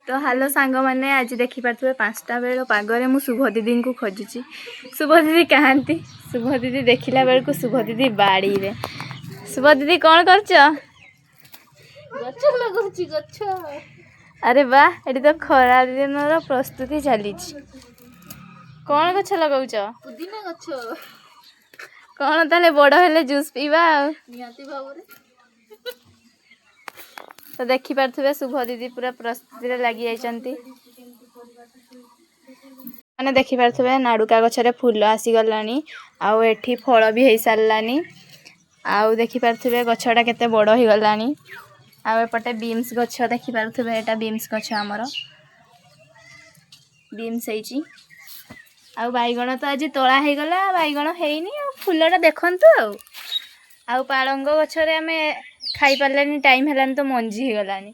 तो हेलो सांग मैंने आज देखिपे 5टा बेल पागरे मु शुभ दीदी को खोजुची। शुभ दीदी कहती शुभ दीदी देखला बेल को शुभ दीदी बाड़ी रे। शुभ दीदी कौन कर अरे वाह ये तो खरा दिन प्रस्तुति चली कौन गछ लगाउछ पुदीना गछ कौन ताले बड़ हेले जूस पीवा नियाती भाव तो देखि पारथुबे शुभ दीदी पूरा प्रस्तुति लगी जाइछंती माने देखि पारथुबे नाडुका गछरे फूल आसी गलानी आउ एठी फल भी हे सारलानी आउ देखि पारथुबे गछटा केते बड़ हे गलानी आउ एपटे बीम्स गछ देखि पारथुबे एटा बीम्स गछ हमर बीम्स हेची आउ बाइगण तो आज तोला हे गला बाइगण हेइनी आ फूलटा देखंतु आउ पालंग गछरे हमें खाई पारलानी टाइम हेलानी तो मंजी हे गलानी